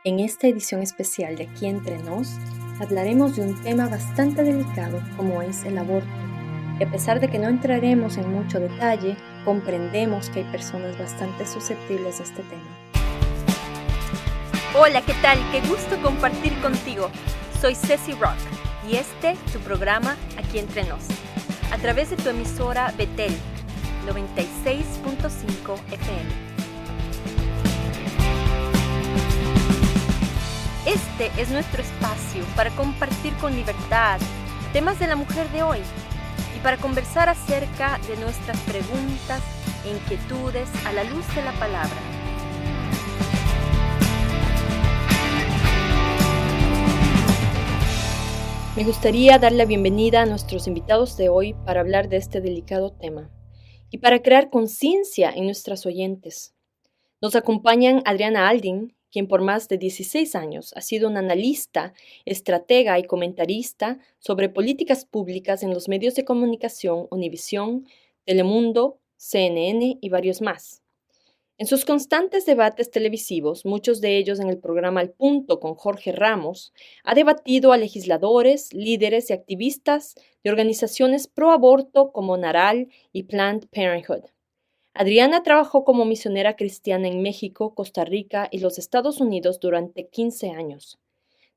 En esta edición especial de Aquí Entre Nos, hablaremos de un tema bastante delicado como es el aborto. Y a pesar de que no entraremos en mucho detalle, comprendemos que hay personas bastante susceptibles a este tema. Hola, ¿qué tal? Qué gusto compartir contigo. Soy Ceci Rock y tu programa Aquí Entre Nos, a través de tu emisora Betel 96.5 FM. Este es nuestro espacio para compartir con libertad temas de la mujer de hoy y para conversar acerca de nuestras preguntas e inquietudes a la luz de la palabra. Me gustaría dar la bienvenida a nuestros invitados de hoy para hablar de este delicado tema y para crear conciencia en nuestras oyentes. Nos acompañan Adriana Aldin, quien por más de 16 años ha sido una analista, estratega y comentarista sobre políticas públicas en los medios de comunicación Univisión, Telemundo, CNN y varios más. En sus constantes debates televisivos, muchos de ellos en el programa Al Punto con Jorge Ramos, ha debatido a legisladores, líderes y activistas de organizaciones pro aborto como NARAL y Planned Parenthood. Adriana trabajó como misionera cristiana en México, Costa Rica y los Estados Unidos durante 15 años.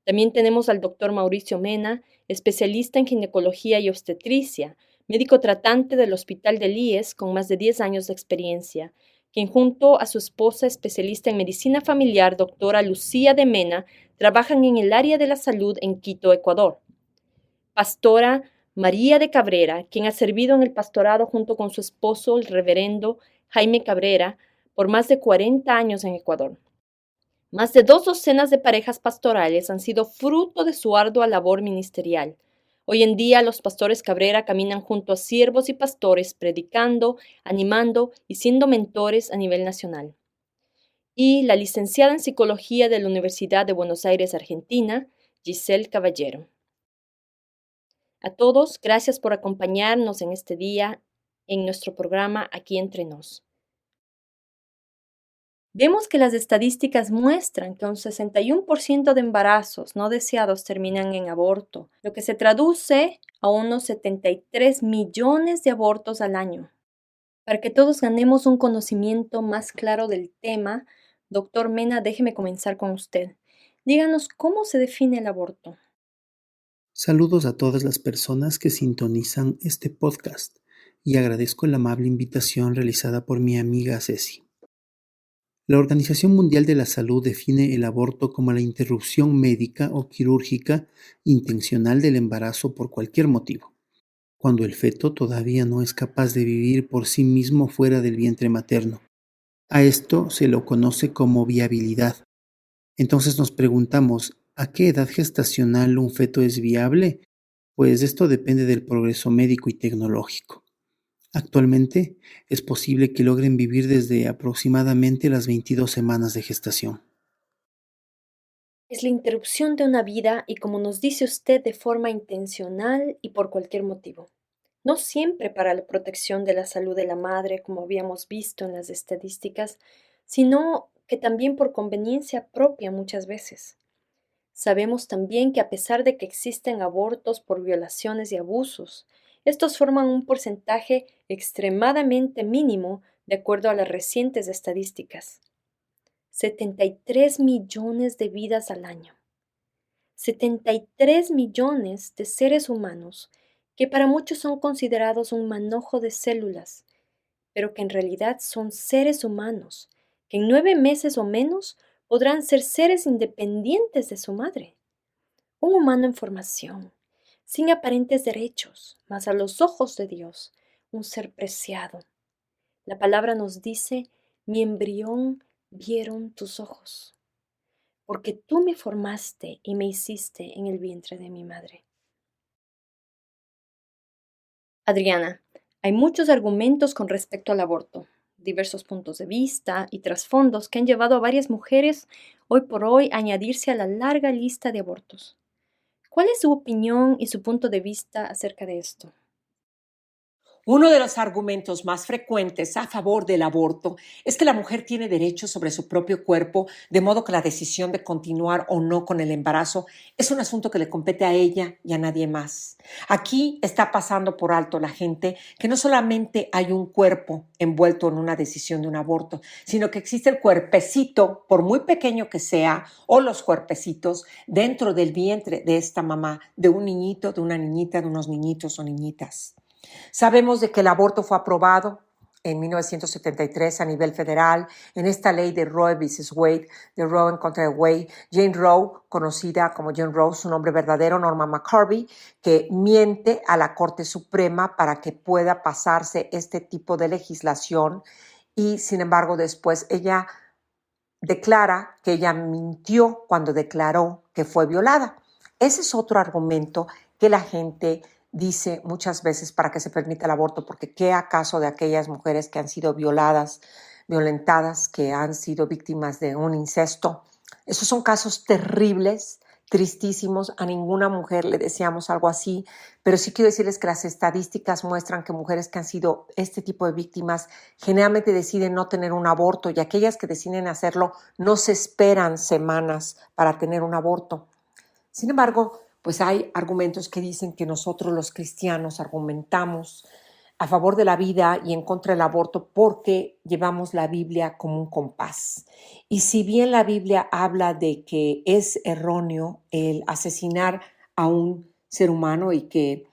También tenemos al doctor Mauricio Mena, especialista en ginecología y obstetricia, médico tratante del Hospital del IES con más de 10 años de experiencia, quien junto a su esposa especialista en medicina familiar, doctora Lucía de Mena, trabajan en el área de la salud en Quito, Ecuador. Pastora María de Cabrera, quien ha servido en el pastorado junto con su esposo, el reverendo Jaime Cabrera, por más de 40 años en Ecuador. Más de 2 docenas de parejas pastorales han sido fruto de su ardua labor ministerial. Hoy en día los pastores Cabrera caminan junto a siervos y pastores, predicando, animando y siendo mentores a nivel nacional. Y la licenciada en Psicología de la Universidad de Buenos Aires, Argentina, Giselle Caballero. A todos, gracias por acompañarnos en este día en nuestro programa Aquí Entre Nos. Vemos que las estadísticas muestran que un 61% de embarazos no deseados terminan en aborto, lo que se traduce a unos 73 millones de abortos al año. Para que todos ganemos un conocimiento más claro del tema, doctor Mena, déjeme comenzar con usted. Díganos cómo se define el aborto. Saludos a todas las personas que sintonizan este podcast y agradezco la amable invitación realizada por mi amiga Ceci. La Organización Mundial de la Salud define el aborto como la interrupción médica o quirúrgica intencional del embarazo por cualquier motivo, cuando el feto todavía no es capaz de vivir por sí mismo fuera del vientre materno. A esto se lo conoce como viabilidad. Entonces nos preguntamos, ¿a qué edad gestacional un feto es viable? Pues esto depende del progreso médico y tecnológico. Actualmente es posible que logren vivir desde aproximadamente las 22 semanas de gestación. Es la interrupción de una vida y, como nos dice usted, de forma intencional y por cualquier motivo. No siempre para la protección de la salud de la madre, como habíamos visto en las estadísticas, sino que también por conveniencia propia muchas veces. Sabemos también que a pesar de que existen abortos por violaciones y abusos, estos forman un porcentaje extremadamente mínimo de acuerdo a las recientes estadísticas. 73 millones de vidas al año. 73 millones de seres humanos que para muchos son considerados un manojo de células, pero que en realidad son seres humanos, que en 9 meses o menos podrán ser seres independientes de su madre. Un humano en formación, sin aparentes derechos, mas a los ojos de Dios, un ser preciado. La palabra nos dice, mi embrión vieron tus ojos, porque tú me formaste y me hiciste en el vientre de mi madre. Adriana, hay muchos argumentos con respecto al aborto, diversos puntos de vista y trasfondos que han llevado a varias mujeres hoy por hoy a añadirse a la larga lista de abortos. ¿Cuál es su opinión y su punto de vista acerca de esto? Uno de los argumentos más frecuentes a favor del aborto es que la mujer tiene derecho sobre su propio cuerpo, de modo que la decisión de continuar o no con el embarazo es un asunto que le compete a ella y a nadie más. Aquí está pasando por alto la gente que no solamente hay un cuerpo envuelto en una decisión de un aborto, sino que existe el cuerpecito, por muy pequeño que sea, o los cuerpecitos dentro del vientre de esta mamá, de un niñito, de una niñita, de unos niñitos o niñitas. Sabemos de que el aborto fue aprobado en 1973 a nivel federal en esta ley de Roe vs. Wade, de Roe en contra de Wade. Jane Roe, conocida como Jane Roe, su nombre verdadero, Norma McCorvey, que miente a la Corte Suprema para que pueda pasarse este tipo de legislación y, sin embargo, después ella declara que ella mintió cuando declaró que fue violada. Ese es otro argumento que la gente dice muchas veces para que se permita el aborto, porque ¿qué acaso de aquellas mujeres que han sido violadas, violentadas, que han sido víctimas de un incesto? Esos son casos terribles, tristísimos. A ninguna mujer le deseamos algo así, pero sí quiero decirles que las estadísticas muestran que mujeres que han sido este tipo de víctimas generalmente deciden no tener un aborto y aquellas que deciden hacerlo no se esperan semanas para tener un aborto. Sin embargo, pues hay argumentos que dicen que nosotros los cristianos argumentamos a favor de la vida y en contra del aborto porque llevamos la Biblia como un compás. Y si bien la Biblia habla de que es erróneo el asesinar a un ser humano y que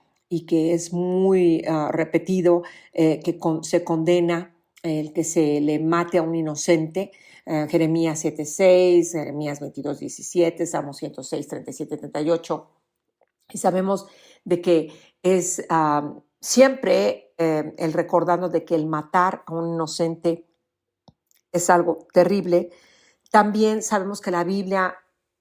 es muy repetido, se condena el que se le mate a un inocente, Jeremías 7:6, Jeremías 22:17, Salmo 106, 37, 38. Y sabemos de que es siempre el recordarnos de que el matar a un inocente es algo terrible. También sabemos que la Biblia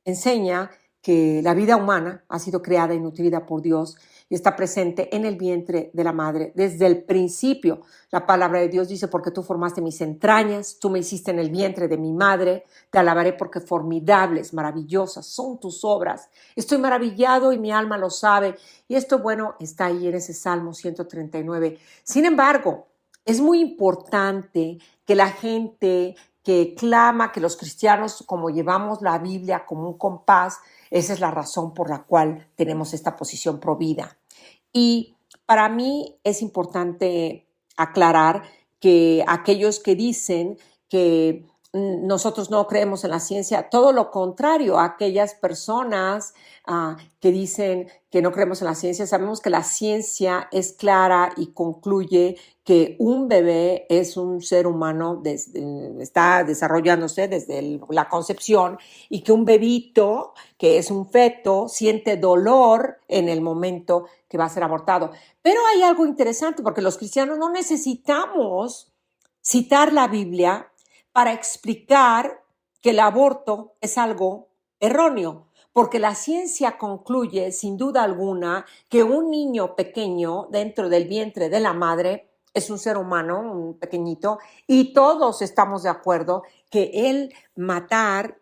enseña que la vida humana ha sido creada y nutrida por Dios y está presente en el vientre de la madre desde el principio. La palabra de Dios dice, porque tú formaste mis entrañas, tú me hiciste en el vientre de mi madre, te alabaré porque formidables, maravillosas son tus obras. Estoy maravillado y mi alma lo sabe. Y esto, bueno, está ahí en ese Salmo 139. Sin embargo, es muy importante que la gente que clama que los cristianos, como llevamos la Biblia como un compás, esa es la razón por la cual tenemos esta posición pro vida. Y para mí es importante aclarar que aquellos que dicen que nosotros no creemos en la ciencia, todo lo contrario, aquellas personas que dicen que no creemos en la ciencia, sabemos que la ciencia es clara y concluye que un bebé es un ser humano, está desarrollándose desde la concepción y que un bebito, que es un feto, siente dolor en el momento que va a ser abortado. Pero hay algo interesante porque los cristianos no necesitamos citar la Biblia para explicar que el aborto es algo erróneo, porque la ciencia concluye sin duda alguna que un niño pequeño dentro del vientre de la madre es un ser humano, un pequeñito, y todos estamos de acuerdo que el matar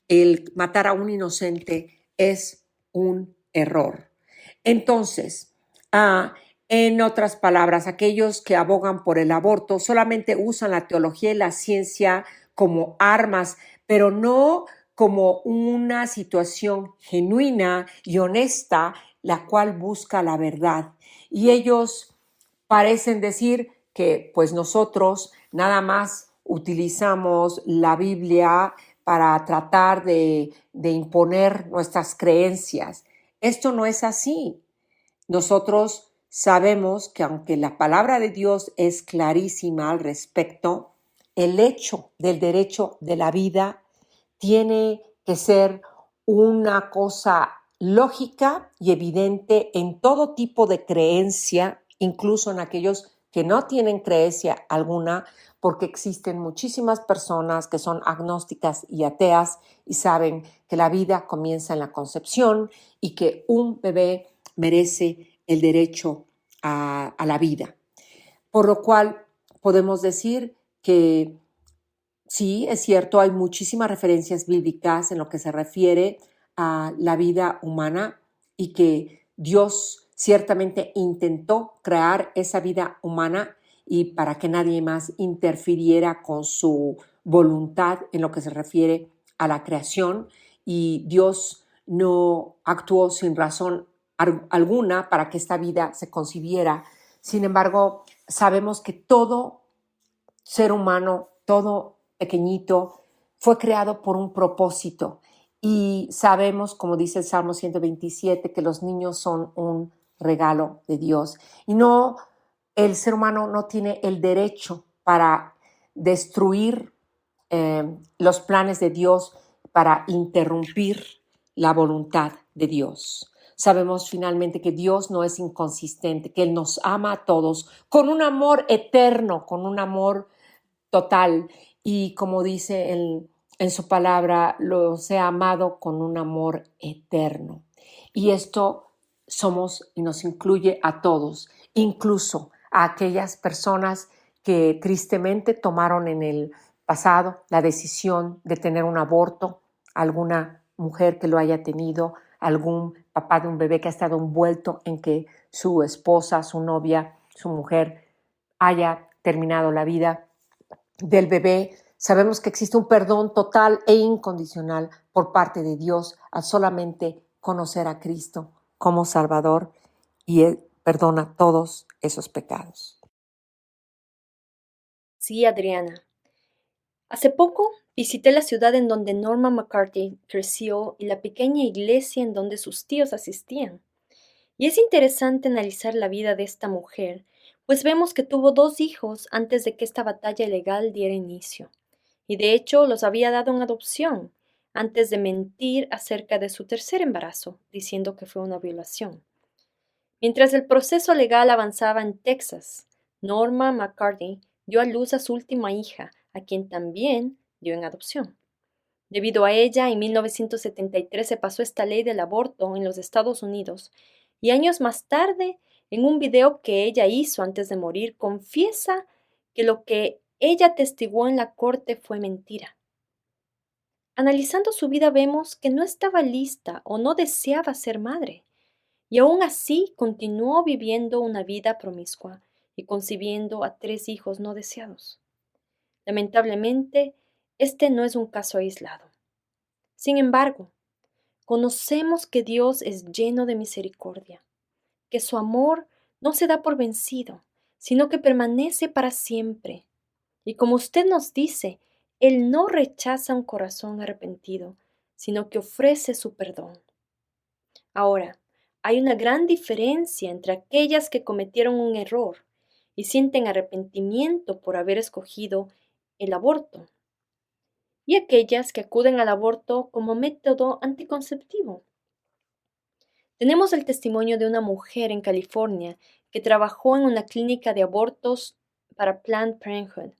a un inocente es un error. Entonces, en otras palabras, aquellos que abogan por el aborto solamente usan la teología y la ciencia como armas, pero no como una situación genuina y honesta, la cual busca la verdad. Y ellos parecen decir que pues nosotros nada más utilizamos la Biblia para tratar de imponer nuestras creencias. Esto no es así. Nosotros sabemos que aunque la palabra de Dios es clarísima al respecto, el hecho del derecho de la vida tiene que ser una cosa lógica y evidente en todo tipo de creencia, incluso en aquellos que no tienen creencia alguna, porque existen muchísimas personas que son agnósticas y ateas y saben que la vida comienza en la concepción y que un bebé merece el derecho a la vida. Por lo cual podemos decir que sí, es cierto, hay muchísimas referencias bíblicas en lo que se refiere a la vida humana y que Dios ciertamente intentó crear esa vida humana y para que nadie más interfiriera con su voluntad en lo que se refiere a la creación, y Dios no actuó sin razón alguna para que esta vida se concibiera. Sin embargo, sabemos que todo ser humano, todo pequeñito, fue creado por un propósito, y sabemos, como dice el Salmo 127, que los niños son un regalo de Dios, y no, el ser humano no tiene el derecho para destruir los planes de Dios, para interrumpir la voluntad de Dios. Sabemos finalmente que Dios no es inconsistente, que Él nos ama a todos con un amor eterno, con un amor total, y como dice en su palabra, los he amado con un amor eterno. Y esto somos y nos incluye a todos, incluso a aquellas personas que tristemente tomaron en el pasado la decisión de tener un aborto, alguna mujer que lo haya tenido, algún papá de un bebé que ha estado envuelto en que su esposa, su novia, su mujer haya terminado la vida del bebé. Sabemos que existe un perdón total e incondicional por parte de Dios al solamente conocer a Cristo como Salvador, y Él perdona todos esos pecados. Sí, Adriana. Hace poco visité la ciudad en donde Norma McCarthy creció y la pequeña iglesia en donde sus tíos asistían. Y es interesante analizar la vida de esta mujer, pues vemos que tuvo 2 hijos antes de que esta batalla legal diera inicio. Y de hecho los había dado en adopción, antes de mentir acerca de su tercer embarazo, diciendo que fue una violación. Mientras el proceso legal avanzaba en Texas, Norma McCarthy dio a luz a su última hija, a quien también dio en adopción. Debido a ella, en 1973 se pasó esta ley del aborto en los Estados Unidos, y años más tarde, en un video que ella hizo antes de morir, confiesa que lo que ella atestiguó en la corte fue mentira. Analizando su vida vemos que no estaba lista o no deseaba ser madre, y aún así continuó viviendo una vida promiscua y concibiendo a 3 hijos no deseados. Lamentablemente, este no es un caso aislado. Sin embargo, conocemos que Dios es lleno de misericordia, que su amor no se da por vencido, sino que permanece para siempre. Y como usted nos dice, Él no rechaza un corazón arrepentido, sino que ofrece su perdón. Ahora, hay una gran diferencia entre aquellas que cometieron un error y sienten arrepentimiento por haber escogido el aborto, y aquellas que acuden al aborto como método anticonceptivo. Tenemos el testimonio de una mujer en California que trabajó en una clínica de abortos para Planned Parenthood,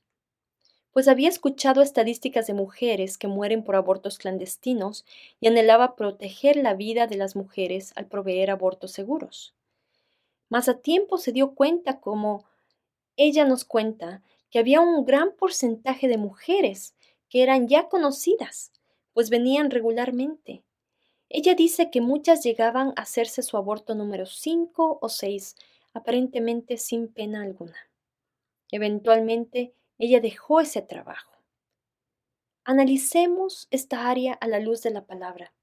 pues había escuchado estadísticas de mujeres que mueren por abortos clandestinos y anhelaba proteger la vida de las mujeres al proveer abortos seguros. Mas a tiempo se dio cuenta, como ella nos cuenta, que había un gran porcentaje de mujeres que eran ya conocidas, pues venían regularmente. Ella dice que muchas llegaban a hacerse su aborto número 5 o 6, aparentemente sin pena alguna. Eventualmente, ella dejó ese trabajo. Analicemos esta área a la luz de la palabra.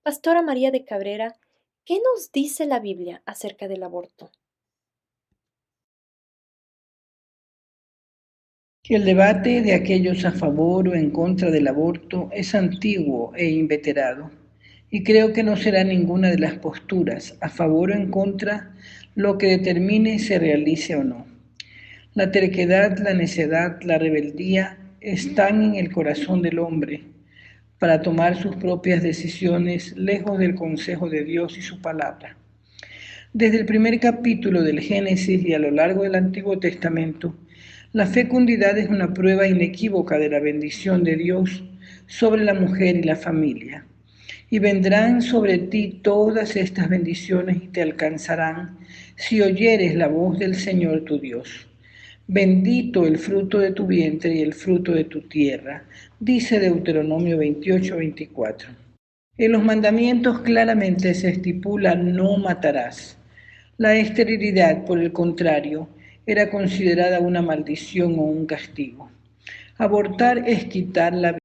Pastora María de Cabrera, ¿qué nos dice la Biblia acerca del aborto? El debate de aquellos a favor o en contra del aborto es antiguo e inveterado, y creo que no será ninguna de las posturas, a favor o en contra, lo que determine se realice o no. La terquedad, la necedad, la rebeldía están en el corazón del hombre para tomar sus propias decisiones lejos del consejo de Dios y su palabra. Desde el primer capítulo del Génesis y a lo largo del Antiguo Testamento, la fecundidad es una prueba inequívoca de la bendición de Dios sobre la mujer y la familia. Y vendrán sobre ti todas estas bendiciones y te alcanzarán si oyeres la voz del Señor tu Dios. Bendito el fruto de tu vientre y el fruto de tu tierra, dice Deuteronomio 28:24. En los mandamientos claramente se estipula no matarás. La esterilidad, por el contrario, era considerada una maldición o un castigo. Abortar es quitar la